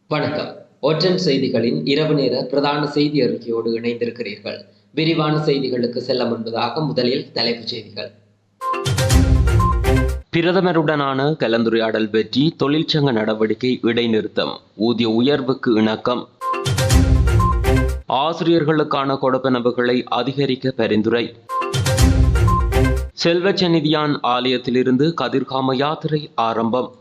வணக்கம். ஒற்றன் செய்திகளின் இரவு நேர பிரதான செய்தி அறிக்கையோடு இணைந்திருக்கிறீர்கள். விரிவான செய்திகளுக்கு செல்ல முன்பதாக முதலில் தலைப்புச் செய்திகள். பிரதமருடனான கலந்துரையாடல் வெற்றி, தொழிற்சங்க நடவடிக்கை இடைநிறுத்தம், ஊதிய உயர்வுக்கு இணக்கம், ஆசிரியர்களுக்கான கொடுப்பனவுகளை அதிகரிக்க பரிந்துரை, செல்வச்சந்நிதியான் ஆலயத்திலிருந்து கதிர்காம யாத்திரை ஆரம்பம்,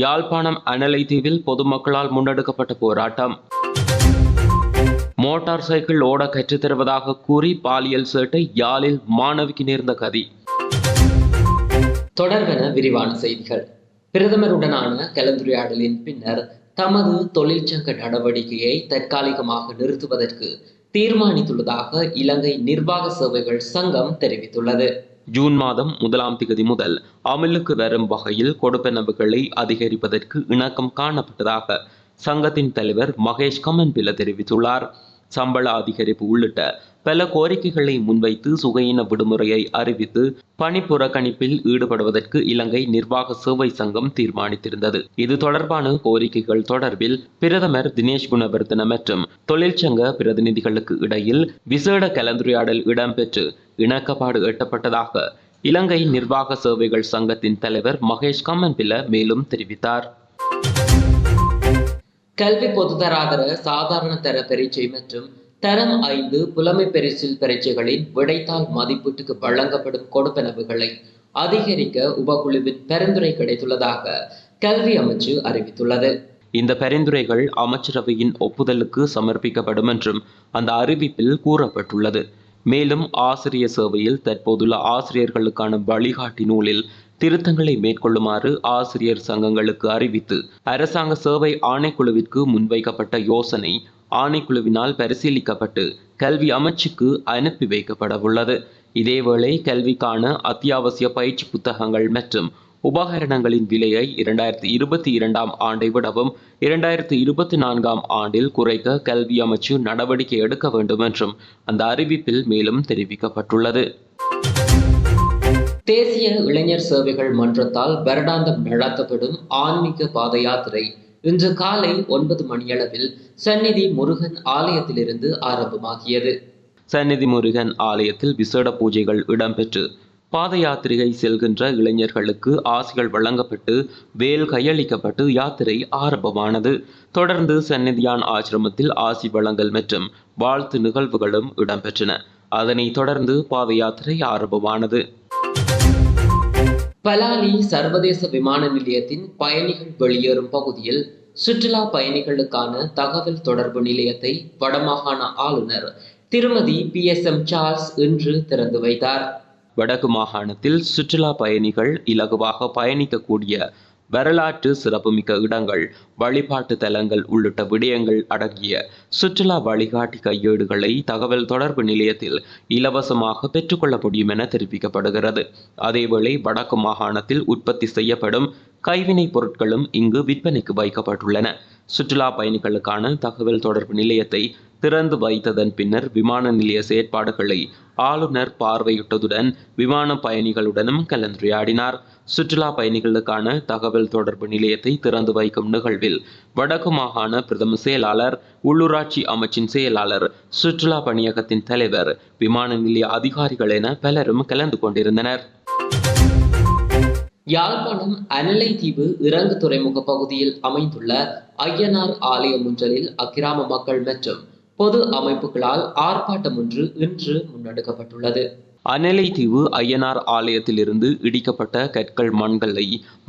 யாழ்ப்பாணம் அனலை தீவில் பொதுமக்களால் முன்னெடுக்கப்பட்ட போராட்டம், மோட்டார் சைக்கிள் ஓட கற்றுத் தருவதாக கூறி பாலியல் சேட்டை, யாழில் மாணவிக்கு நேர்ந்த கதி. தொடர்பென விரிவான செய்திகள். பிரதமருடனான கலந்துரையாடலின் பின்னர் தமது தொழிற்சங்க நடவடிக்கையை தற்காலிகமாக நிறுத்துவதற்கு தீர்மானித்துள்ளதாக இலங்கை நிர்வாக சேவைகள் சங்கம் தெரிவித்துள்ளது. ஜூன் மாதம் 1ஆம் தேதி முதல் அமலுக்கு வரும் வகையில் கொடுப்பனவுகளை அதிகரிப்பதற்கு இணக்கம் காணப்பட்டதாக சங்கத்தின் தலைவர் மகேஷ் கமன்பில தெரிவித்துள்ளார். சம்பள அதிகரிப்பு உள்ளிட்ட பல கோரிக்கைகளை முன்வைத்து சுகையின விடுமுறையை அறிவித்து பணி புறக்கணிப்பில் ஈடுபடுவதற்கு இலங்கை நிர்வாக சேவை சங்கம் தீர்மானித்திருந்தது. இது தொடர்பான கோரிக்கைகள் தொடர்பில் பிரதமர் தினேஷ் குணவர்தன மற்றும் தொழிற்சங்க பிரதிநிதிகளுக்கு இடையில் விசேட கலந்துரையாடல் இடம்பெற்று இணக்கப்பாடு எட்டப்பட்டதாக இலங்கை நிர்வாக சேவைகள் சங்கத்தின் தலைவர் மகேஷ் கமன்பில மேலும் தெரிவித்தார். கல்வி பொதுதராதர சாதாரண தர பரீட்சை மற்றும் தரம் 5 புலமை பரிசில் பரீட்சைகளின் விடைத்தாள் மதிப்பீட்டுக்கு வழங்கப்படும் கொடுப்பனவுகளை அதிகரிக்க உபகுழுவின் பரிந்துரை கிடைத்துள்ளதாக கல்வி அமைச்சு அறிவித்துள்ளது. இந்த பரிந்துரைகள் அமைச்சரவையின் ஒப்புதலுக்கு சமர்ப்பிக்கப்படும் என்றும் அந்த அறிவிப்பில் கூறப்பட்டுள்ளது. மேலும் ஆசிரியர் சேவையில் தற்போதுள்ள ஆசிரியர்களுக்கான வழிகாட்டி நூலில் திருத்தங்களை மேற்கொள்ளுமாறு ஆசிரியர் சங்கங்களுக்கு அறிவித்து அரசாங்க சேவை ஆணைக்குழுவிற்கு முன்வைக்கப்பட்ட யோசனை ஆணைக்குழுவினால் பரிசீலிக்கப்பட்டு கல்வி அமைச்சுக்கு அனுப்பி வைக்கப்பட உள்ளது. இதேவேளை கல்விக்கான அத்தியாவசிய பயிற்சி புத்தகங்கள் மற்றும் உபகரணங்களின் விலையை 2022ஆம் ஆண்டை விடவும் 2024ஆம் ஆண்டில் குறைக்க கல்வி அமைச்சு நடவடிக்கை எடுக்க வேண்டும் என்றும் அந்த அறிவிப்பில் மேலும் தெரிவிக்கப்பட்டுள்ளது. தேசிய இளைஞர் சேவைகள் மன்றத்தால் வருடாந்தம் நடத்தப்படும் ஆன்மீக பாத யாத்திரை இன்று காலை 9 மணியளவில் சந்நிதி முருகன் ஆலயத்திலிருந்து ஆரம்பமாகியது. சந்நிதி முருகன் ஆலயத்தில் விசேட பூஜைகள் இடம்பெற்று பாத யாத்திரையை செல்கின்ற இளைஞர்களுக்கு ஆசிகள் வழங்கப்பட்டு வேல் கையளிக்கப்பட்டு யாத்திரை ஆரம்பமானது. தொடர்ந்து சந்நிதியான் ஆசிரமத்தில் ஆசி வழங்கல் மற்றும் வாழ்த்து நிகழ்வுகளும் இடம்பெற்றன. அதனைத் தொடர்ந்து பாத யாத்திரை ஆரம்பமானது. பலாலி சர்வதேச விமான நிலையத்தின் பயணிகள் வெளியேறும் பகுதியில் சுற்றுலா பயணிகளுக்கான தகவல் தொடர்பு நிலையத்தை வடமாகாண ஆளுநர் திருமதி PSM சார்ல்ஸ் இன்று திறந்து வைத்தார். வடக்கு மாகாணத்தில் சுற்றுலா பயணிகள் இலகுவாக பயணிக்கக்கூடிய வரலாற்று சிறப்புமிக்க இடங்கள், வழிபாட்டு தலங்கள் உள்ளிட்ட விடயங்கள் அடங்கிய சுற்றுலா வழிகாட்டி கையேடுகளை தகவல் தொடர்பு நிலையத்தில் இலவசமாக பெற்றுக்கொள்ள முடியும் என தெரிவிக்கப்படுகிறது. அதேவேளை வடக்கு மாகாணத்தில் உற்பத்தி செய்யப்படும் கைவினைப் பொருட்களும் இங்கு விற்பனைக்கு வைக்கப்பட்டுள்ளன. சுற்றுலா பயணிகளுக்கான தகவல் தொடர்பு நிலையத்தை திறந்து வைத்ததன் பின்னர் விமான நிலைய செயற்பாடுகளை ஆளுநர் பார்வையிட்டதுடன் விமான பயணிகளுடனும் கலந்துரையாடினார். சுற்றுலா பயணிகளுக்கான தகவல் தொடர்பு நிலையத்தை திறந்து வைக்கும் நிகழ்வில் வடக்கு மாகாண பிரதம செயலாளர், உள்ளூராட்சி அமைச்சின் செயலாளர், சுற்றுலா பணியகத்தின் தலைவர், விமான நிலைய அதிகாரிகள் என பலரும் கலந்து கொண்டிருந்தனர். யாழ்ப்பாணம் அனலை தீவு இறங்கு துறைமுக பகுதியில் அமைந்துள்ள ஐயனார் ஆலயம் ஒன்றில் அக்கிராம மக்கள் மற்றும் பொது அமைப்புகளால் ஆர்ப்பாட்டம் ஒன்று இன்று முன்னெடுக்கப்பட்டுள்ளது. அனலை தீவு ஐயனார் ஆலயத்திலிருந்து இடிக்கப்பட்ட கற்கள் மண்களை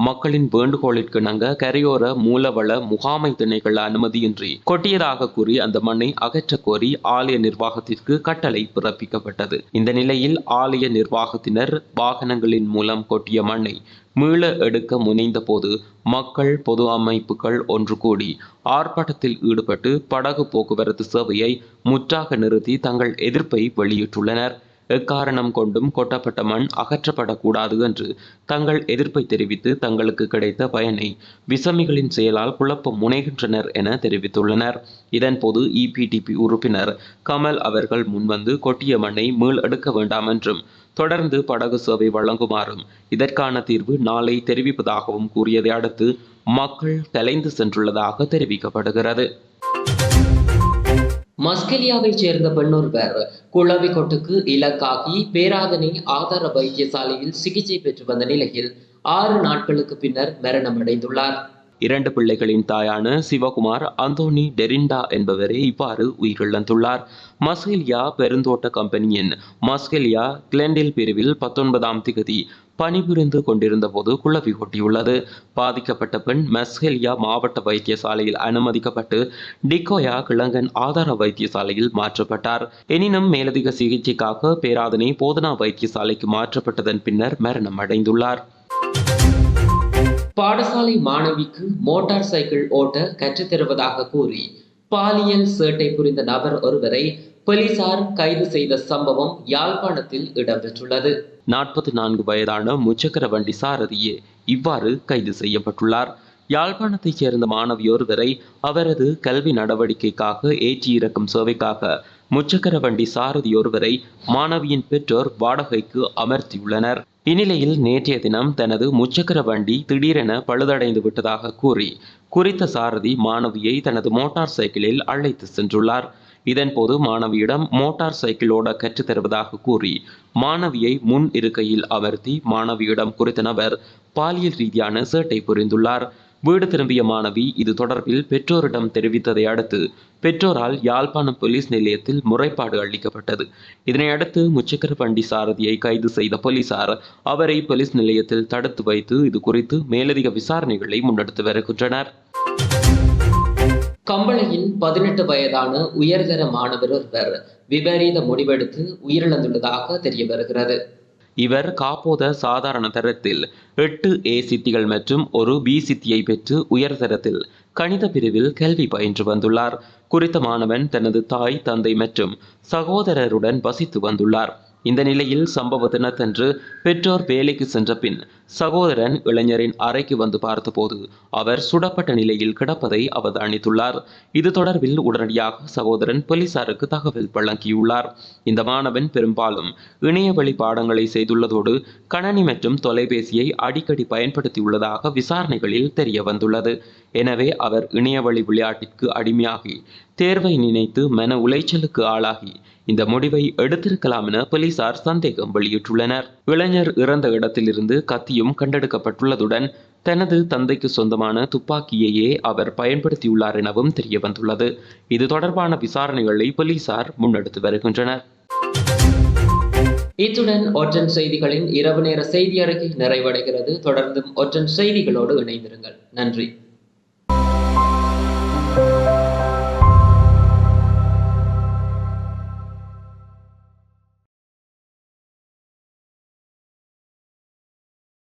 மக்களின் வேண்டுகோளிற்கிணங்க கரையோர மூலவள முகாமை திணைக்கள அனுமதியின்றி கொட்டியதாக கூறி அந்த மண்ணை அகற்றக் கோரி ஆலய நிர்வாகத்திற்கு கட்டளை பிறப்பிக்கப்பட்டது. இந்த நிலையில் ஆலய நிர்வாகத்தினர் வாகனங்களின் மூலம் கொட்டிய மண்ணை மீள எடுக்க முனைந்த போது மக்கள், பொது அமைப்புகள் ஒன்று கூடி ஆர்ப்பாட்டத்தில் ஈடுபட்டு படகு போக்குவரத்து சேவையை முற்றாக நிறுத்தி தங்கள் எதிர்ப்பை வெளியிட்டுள்ளனர். எக்காரணம் கொண்டும் கொட்டப்பட்ட மண் அகற்றப்படக்கூடாது என்று தங்கள் எதிர்ப்பை தெரிவித்து தங்களுக்கு கிடைத்த பயனை விசமிகளின் செயலால் குழப்ப முனைகின்றனர் என தெரிவித்துள்ளனர். இதன்போது EPDP உறுப்பினர் கமல் அவர்கள் முன்வந்து கொட்டிய மண்ணை மீள் எடுக்க வேண்டாம் என்றும் தொடர்ந்து படகு சேவை வழங்குமாறும் இதற்கான தீர்வு நாளை தெரிவிப்பதாகவும் கூறியதை அடுத்து மக்கள் கலைந்து சென்றுள்ளதாக தெரிவிக்கப்படுகிறது. மஸ்கெலியாவைச் சேர்ந்த பெண்ணொருவர் குளவிக்கொட்டுக்கு இலக்காகி பேராதனை ஆதார வைத்தியசாலையில் சிகிச்சை பெற்று வந்த நிலையில் 6 நாட்களுக்கு பின்னர் மரணமடைந்துள்ளார். 2 பிள்ளைகளின் தாயான சிவகுமார் அந்தோனி டெரிண்டா என்பவரே இவ்வாறு உயிரிழந்துள்ளார். மஸ்கெலியா பெருந்தோட்ட கம்பெனியின் மஸ்கெலியா கிளெண்டில் பிரிவில் 19ஆம் திகதி பணிபுரிந்து கொண்டிருந்த போது குளவி கொட்டியுள்ளது. பாதிக்கப்பட்ட பெண் மஸ்கெலியா மாவட்ட வைத்தியசாலையில் அனுமதிக்கப்பட்டு டிக்கோயா கிழங்கன் ஆதார வைத்தியசாலையில் மாற்றப்பட்டார். எனினும் மேலதிக சிகிச்சைக்காக பேராதனை போதனா வைத்தியசாலைக்கு மாற்றப்பட்டதன் பின்னர் மரணம் அடைந்துள்ளார். பாடசாலை மாணவிக்கு மோட்டார் சைக்கிள் ஓட்ட கற்றுத்தருவதாக கூறி பாலியல் சேட்டை புரிந்த நபர் ஒருவரை போலீசார் கைது செய்த சம்பவம் யாழ்ப்பாணத்தில் இடம்பெற்றுள்ளது. 44 வயதான முச்சக்கர வண்டி சாரதியே இவ்வாறு கைது செய்யப்பட்டுள்ளார். யாழ்ப்பாணத்தைச் சேர்ந்த மாணவி ஒருவரை அவரது கல்வி நடவடிக்கைக்காக ஏற்றி இறக்கும் சேவைக்காக முச்சக்கர வண்டி சாரதி ஒருவரை மாணவியின் பெற்றோர் வாடகைக்கு அமர்த்தியுள்ளனர். இந்நிலையில் நேற்றைய தினம் தனது முச்சக்கர வண்டி திடீரென பழுதடைந்து விட்டதாக கூறி குறித்த சாரதி மாணவியை தனது மோட்டார் சைக்கிளில் அழைத்து சென்றுள்ளார். இதன்போது மாணவியிடம் மோட்டார் சைக்கிளோட கற்றுத்தருவதாக கூறி மாணவியை முன் இருக்கையில் அமர்த்தி மாணவியிடம் குறித்த நபர் பாலியல் ரீதியான சேட்டை புரிந்துள்ளார். வீடு திரும்பிய மாணவி இது தொடர்பில் பெற்றோரிடம் தெரிவித்ததை அடுத்து பெற்றோரால் யாழ்ப்பாணம் போலீஸ் நிலையத்தில் முறைப்பாடு அளிக்கப்பட்டது. இதனையடுத்து முச்சக்கர வண்டி சாரதியை கைது செய்த போலீசார் அவரை போலீஸ் நிலையத்தில் தடுத்து வைத்து இது குறித்து மேலதிக விசாரணைகளை முன்னெடுத்து வருகின்றனர். கம்பளையில் 18 வயதான உயர்தர மாணவர் ஒருவர் விபரீத முடிவெடுத்து உயிரிழந்துள்ளதாக தெரிய வருகிறது. இவர் காப்போத சாதாரண தரத்தில் 8A சித்திகள் மற்றும் ஒரு B சித்தியை பெற்று உயர்தரத்தில் கணித பிரிவில் கல்வி பயின்று வந்துள்ளார். குறித்த மாணவன் தனது தாய், தந்தை மற்றும் சகோதரருடன் வசித்து வந்துள்ளார். இந்த நிலையில் சம்பவ தினத்தன்று பெற்றோர் வேலைக்கு சென்ற பின் சகோதரன் இளைஞரின் அறைக்கு வந்து பார்த்தபோது அவர் சுடப்பட்ட நிலையில் கிடப்பதை அவதானித்துள்ளார். இது தொடர்பில் உடனடியாக சகோதரன் போலீசாருக்கு தகவல் வழங்கியுள்ளார். இந்த மாணவன் பெரும்பாலும் இணையவழி பாடங்களை செய்துள்ளதோடு கணனி மற்றும் தொலைபேசியை அடிக்கடி பயன்படுத்தியுள்ளதாக விசாரணைகளில் தெரிய வந்துள்ளது. எனவே அவர் இணையவழி விளையாட்டிற்கு அடிமையாகி தேர்வை நினைத்து மன உளைச்சலுக்கு ஆளாகி இந்த முடிவை எடுத்திருக்கலாம் என போலீசார் சந்தேகம் வெளியிட்டுள்ளனர். இளைஞர் இறந்த இடத்திலிருந்து கத்தியும் கண்டெடுக்கப்பட்டுள்ளதுடன் தனது தந்தைக்கு சொந்தமான துப்பாக்கியையே அவர் பயன்படுத்தியுள்ளார் எனவும் தெரிய வந்துள்ளது. இது தொடர்பான விசாரணைகளை போலீசார் முன்னெடுத்து வருகின்றனர். இத்துடன் ஒற்றன் செய்திகளின் இரவு நேர செய்தி அறிக்கை நிறைவடைகிறது. தொடர்ந்தும் ஒற்றன் செய்திகளோடு இணைந்திருங்கள். நன்றி.